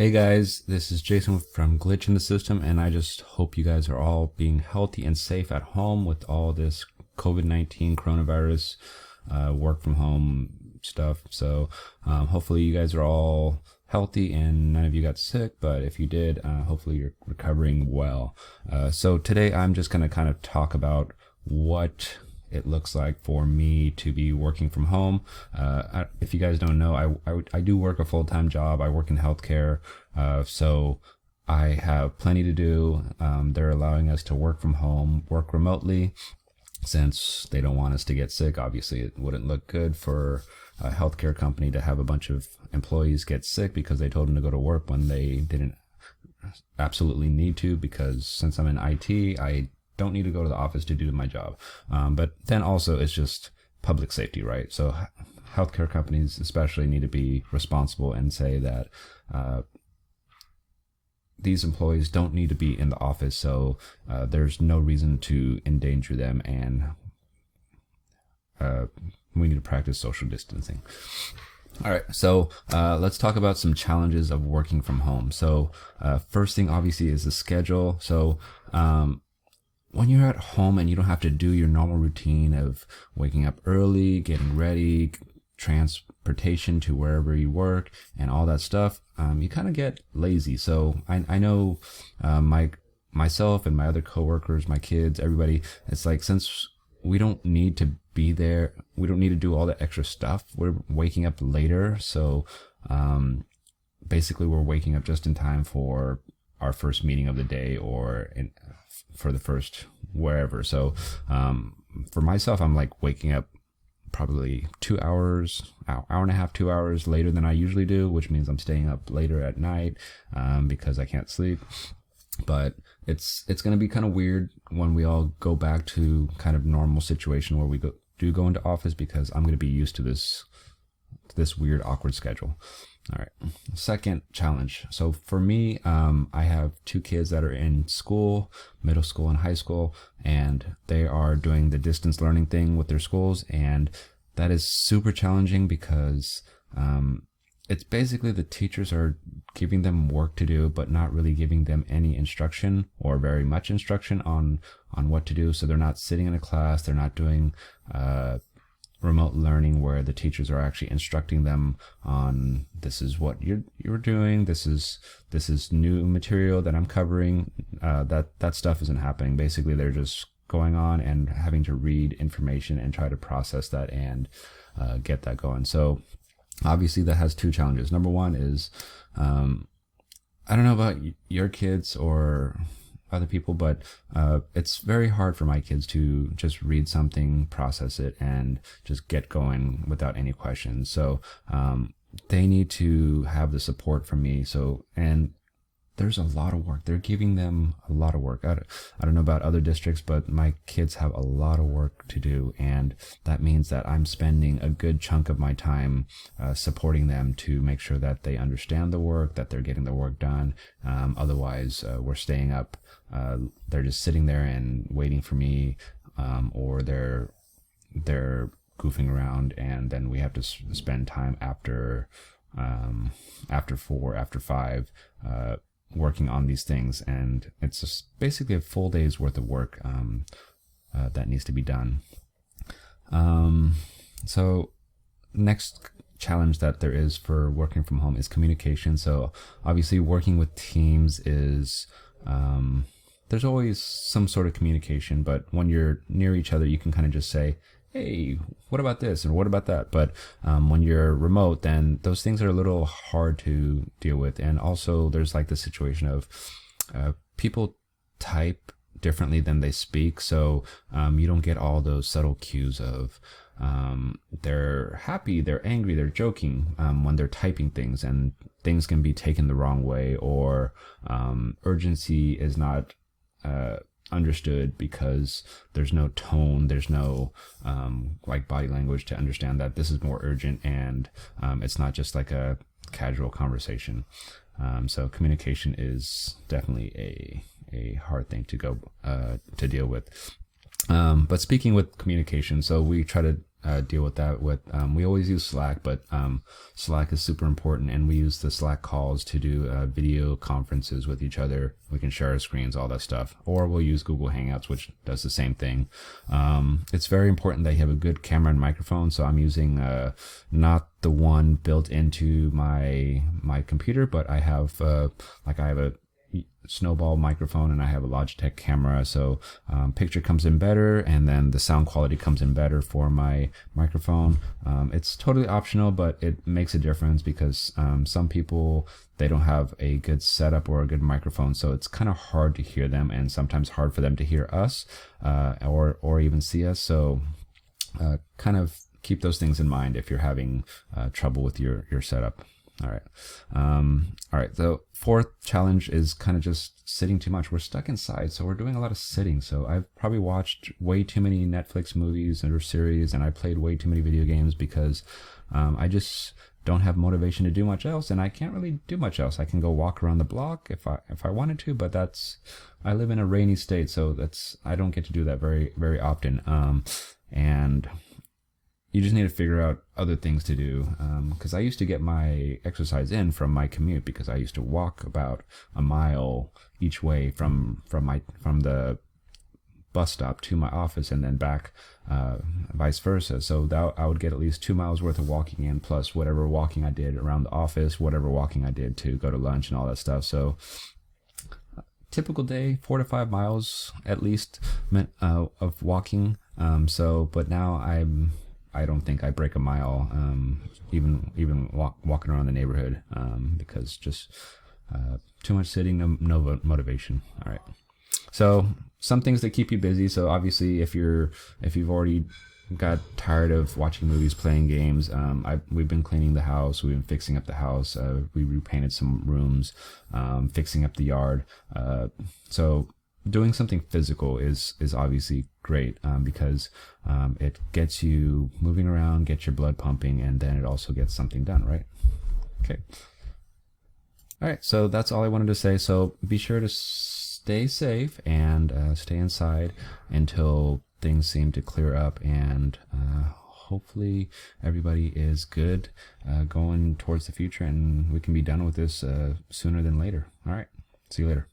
Hey guys, this is Jason from Glitch in the System, and I just hope you guys are all being healthy and safe at home with all this COVID-19 coronavirus work from home stuff. So hopefully you guys are all healthy and none of you got sick, but if you did, hopefully you're recovering well. So today I'm just going to kind of talk about what it looks like for me to be working from home. If you guys don't know, I do work a full-time job. I work in healthcare, so I have plenty to do. They're allowing us to work from home, work remotely, since they don't want us to get sick. Obviously, it wouldn't look good for a healthcare company to have a bunch of employees get sick because they told them to go to work when they didn't absolutely need to, because since I'm in IT, I don't need to go to the office to do my job. But then also it's just public safety, right? So healthcare companies especially need to be responsible and say that these employees don't need to be in the office, so there's no reason to endanger them, and we need to practice social distancing. All right, so let's talk about some challenges of working from home. So first thing obviously is the schedule. So when you're at home and you don't have to do your normal routine of waking up early, getting ready, transportation to wherever you work, and all that stuff, you kind of get lazy. So I know myself and my other coworkers, my kids, everybody, it's like, since we don't need to be there, we don't need to do all the extra stuff, we're waking up later. So basically we're waking up just in time for our first meeting of the day, or for the first wherever. So for myself, I'm like waking up probably 2 hours, hour and a half, 2 hours later than I usually do, which means I'm staying up later at night because I can't sleep. But it's going to be kind of weird when we all go back to kind of normal situation where we do go into office, because I'm going to be used to this weird, awkward schedule. All right. Second challenge. So for me, I have two kids that are in school, middle school and high school, and they are doing the distance learning thing with their schools. And that is super challenging because it's basically the teachers are giving them work to do, but not really giving them any instruction or very much instruction on what to do. So they're not sitting in a class. They're not doing remote learning where the teachers are actually instructing them on, this is what you're doing, this is new material that I'm covering. That stuff isn't happening. Basically they're just going on and having to read information and try to process that and get that going. So obviously that has two challenges. Number one is I don't know about your kids or other people, but it's very hard for my kids to just read something, process it, and just get going without any questions. So they need to have the support from me. So, and there's a lot of work. They're giving them a lot of work. I don't know about other districts, but my kids have a lot of work to do, and that means that I'm spending a good chunk of my time supporting them to make sure that they understand the work, that they're getting the work done. Otherwise, we're staying up. They're just sitting there and waiting for me, or they're goofing around, and then we have to spend time after 4, after 5, working on these things. And it's just basically a full day's worth of work that needs to be done. So next challenge that there is for working from home is communication. So obviously working with teams is there's always some sort of communication, but when you're near each other, you can kind of just say, hey, what about this and what about that? But when you're remote, then those things are a little hard to deal with. And also there's like the situation of people type differently than they speak. So you don't get all those subtle cues of they're happy, they're angry, they're joking when they're typing things, and things can be taken the wrong way, or urgency is not understood because there's no tone, there's no like body language to understand that this is more urgent, and it's not just like a casual conversation. So communication is definitely a hard thing to deal with. But speaking with communication, so we try to deal with that with, we always use Slack, but Slack is super important, and we use the Slack calls to do video conferences with each other. We can share our screens, all that stuff, or we'll use Google Hangouts, which does the same thing. It's very important that you have a good camera and microphone, so I'm using not the one built into my computer, but I have I have a Snowball microphone and I have a Logitech camera, so picture comes in better, and then the sound quality comes in better for my microphone. It's totally optional, but it makes a difference because some people, they don't have a good setup or a good microphone, so it's kind of hard to hear them, and sometimes hard for them to hear us or even see us. So kind of keep those things in mind if you're having trouble with your setup. All right. All right. The fourth challenge is kind of just sitting too much. We're stuck inside, so we're doing a lot of sitting. So I've probably watched way too many Netflix movies or series, and I played way too many video games because I just don't have motivation to do much else, and I can't really do much else. I can go walk around the block if I wanted to, but I live in a rainy state, so I don't get to do that very often. And you just need to figure out other things to do, because I used to get my exercise in from my commute, because I used to walk about a mile each way from the bus stop to my office and then back, vice versa. So that I would get at least 2 miles worth of walking in, plus whatever walking I did around the office, whatever walking I did to go to lunch and all that stuff. So typical day, 4 to 5 miles at least of walking. But now I don't think I break a mile, even walking around the neighborhood, because just too much sitting, no motivation. All right. So some things that keep you busy. So obviously, if you've already got tired of watching movies, playing games, we've been cleaning the house. We've been fixing up the house. We repainted some rooms, fixing up the yard. So doing something physical is obviously great, because it gets you moving around, gets your blood pumping, and then it also gets something done, right? Okay. All right, so that's all I wanted to say. So be sure to stay safe and stay inside until things seem to clear up, and hopefully everybody is good going towards the future, and we can be done with this sooner than later. All right, see you later.